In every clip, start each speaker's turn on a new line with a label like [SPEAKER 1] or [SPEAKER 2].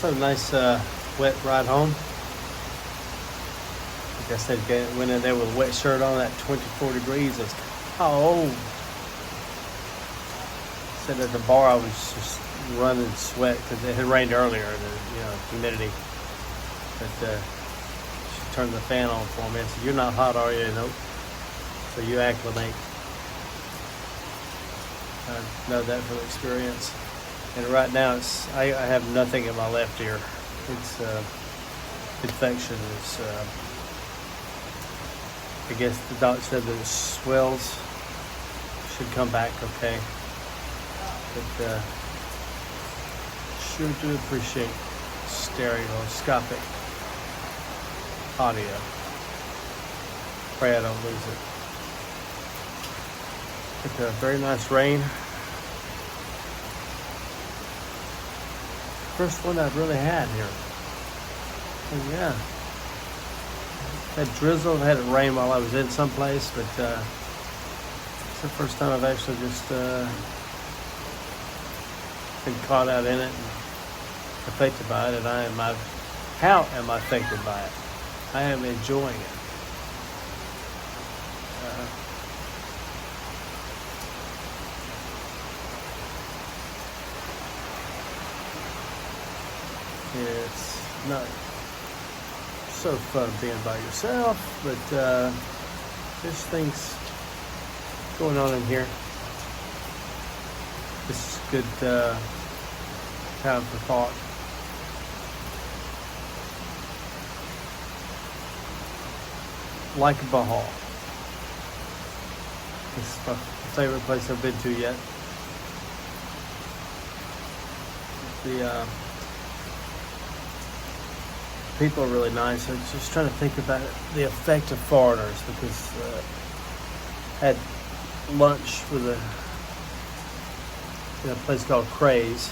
[SPEAKER 1] So nice wet ride home. Like I said, went in there with a wet shirt on at 24 degrees. It's cold. Sitting at the bar, I was just running sweat because it had rained earlier. The humidity. But she turned the fan on for me. I said, "You're not hot, are you?" Nope. So you acclimate. I know that from experience. And right now, I have nothing in my left ear. It's infection. It's I guess the doctor said that it swells. Should come back okay. But sure do appreciate stereoscopic audio. Pray I don't lose it. But very nice rain. First one I've really had here. And yeah. Had drizzle, had it rain while I was in someplace, but it's the first time I've actually just been caught out in it and affected by it. And how am I affected by it? I am enjoying it. It's not so fun being by yourself, but there's things going on in here. This is good time for thought. Like Bohol. This is my favorite place I've been to yet. The people are really nice. I'm just trying to think about the effect of foreigners because I had lunch with a place called Craze,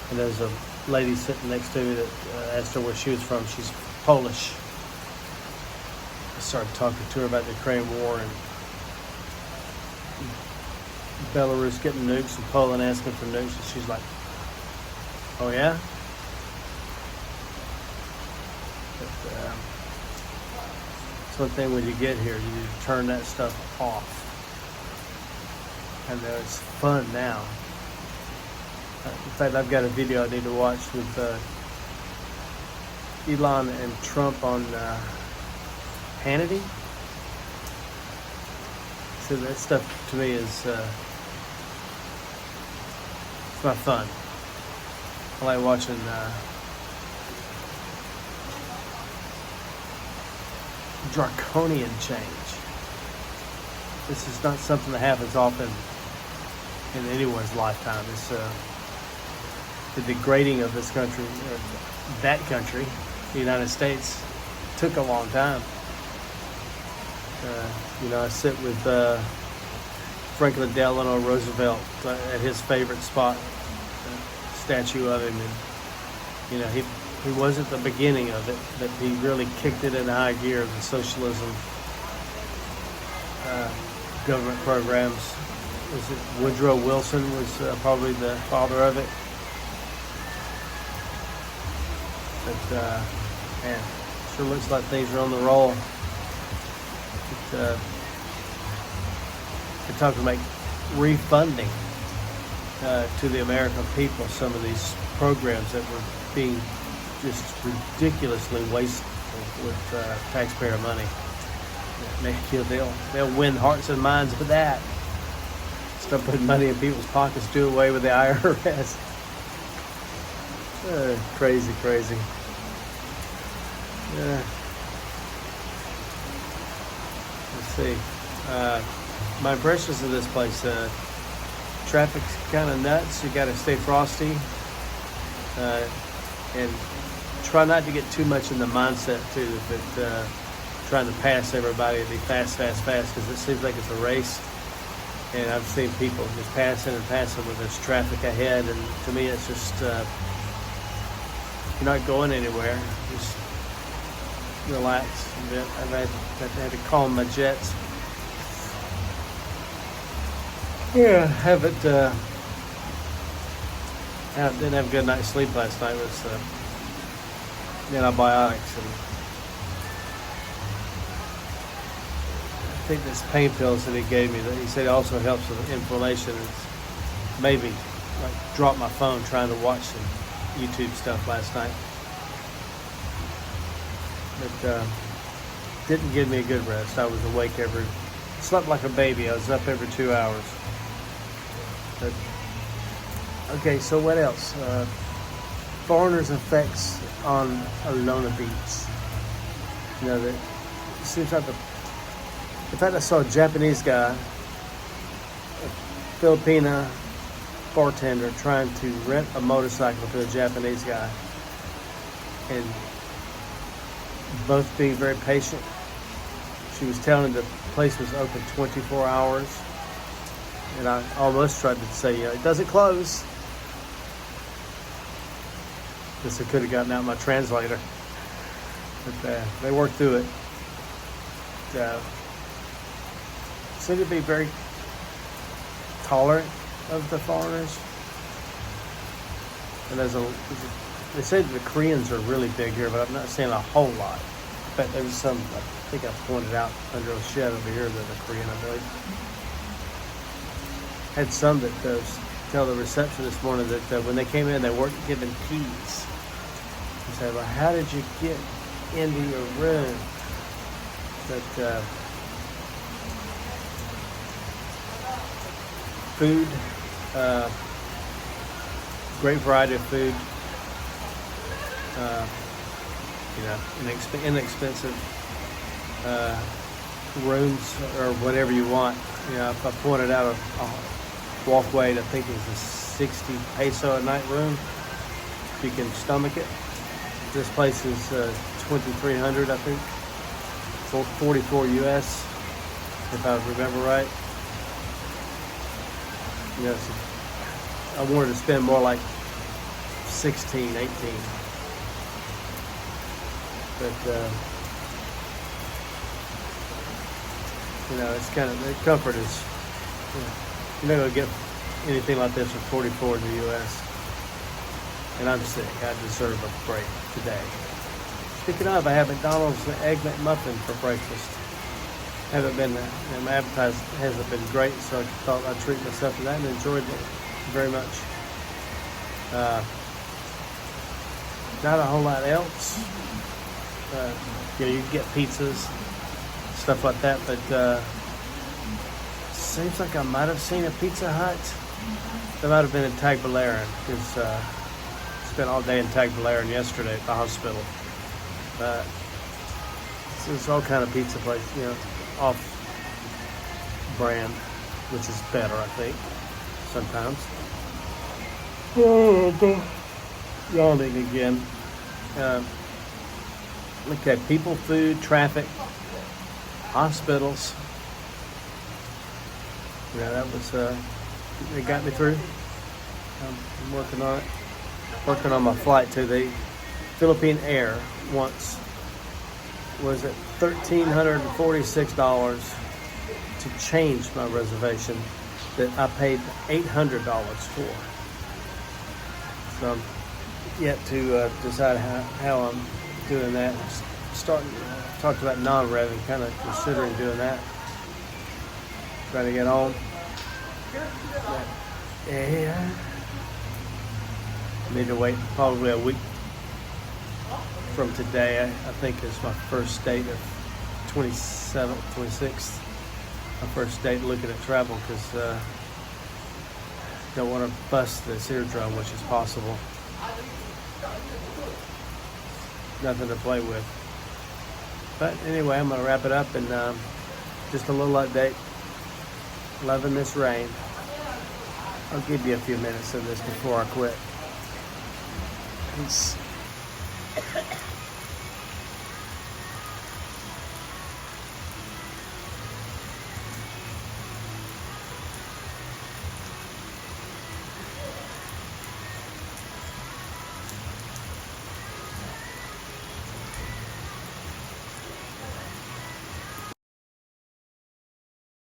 [SPEAKER 1] and there's a lady sitting next to me that asked her where she was from. She's Polish. I started talking to her about the Ukraine war and Belarus getting nukes and Poland asking for nukes, and she's like, "Oh yeah?" It's one thing when you get here, you need to turn that stuff off. And it's fun now. In fact, I've got a video I need to watch with Elon and Trump on Hannity. So that stuff to me is it's not fun. I like watching draconian change. This is not something that happens often in anyone's lifetime. It's the degrading of this country, that country, the United States, took a long time. I sit with Franklin Delano Roosevelt at his favorite spot, statue of him, and he wasn't the beginning of it, but he really kicked it in high gear. The socialism government programs. Was it Woodrow Wilson was probably the father of it? But man, sure looks like things are on the roll. We're talking about refunding to the American people some of these programs that were being just ridiculously wasteful with taxpayer money. Maybe they'll win hearts and minds with that. Start putting money in people's pockets, do away with the IRS. Crazy. Yeah. Let's see. My impressions of this place. Traffic's kind of nuts. You got to stay frosty. And try not to get too much in the mindset too that trying to pass everybody and be fast because it seems like it's a race, and I've seen people just passing when there's traffic ahead, and to me it's just you're not going anywhere. Just relax a bit. I've had to calm my jets. Yeah, didn't have a good night's sleep last night. It was antibiotics, and I think this pain pills that he gave me, that he said also helps with inflammation. It's maybe like dropped my phone trying to watch some YouTube stuff last night, but didn't give me a good rest. I was awake slept like a baby. I was up every 2 hours. But okay, so what else? Foreigners' effects on Alona Beach. You know, that it seems like the fact I saw a Japanese guy, a Filipina bartender, trying to rent a motorcycle to a Japanese guy, and both being very patient. She was telling him the place was open 24 hours, and I almost tried to say, it doesn't close. Guess I could have gotten out my translator, but they worked through it. Seem to be very tolerant of the foreigners, and they say the Koreans are really big here, but I'm not seeing a whole lot. But there was some, I think I pointed out under a shed over here, that a Korean, I believe. Had some that tell the reception this morning that when they came in, they weren't given keys. They said, well, how did you get into your room? But food, great variety of food. Inexpensive rooms or whatever you want. I pointed out a walkway that I think is a 60 peso a night room. If you can stomach it. This place is 2,300, I think. 44 US, if I remember right. I wanted to spend more like 16, 18. But it's kind of, the comfort is, you're not going to get anything like this for 44 in the U.S. And I'm sick. I deserve a break today. Speaking of, I had McDonald's Egg McMuffin for breakfast. My appetite hasn't been great, so I thought I'd treat myself to that and enjoyed it very much. Not a whole lot else. You can get pizzas, stuff like that, but seems like I might have seen a Pizza Hut. That might have been in Tagbilaran, because spent all day in Tagbilaran yesterday at the hospital. There's all kind of pizza place, off brand, which is better, I think, sometimes. Yawning again. Okay, people, food, traffic, hospitals. That was, they got me through. I'm working on it. Working on my flight to the Philippine Air once. Was it $1,346 to change my reservation that I paid $800 for. So I'm yet to decide how I'm doing that. Talked about non-rev and kind of considering doing that. Trying to get home. Yeah. Need to wait probably a week from today. I think is my first date of 27th, 26th. My first date looking at travel, because don't want to bust this eardrum, which is possible. Nothing to play with. But anyway, I'm going to wrap it up, and just a little update. Loving this rain. I'll give you a few minutes of this before I quit. Peace.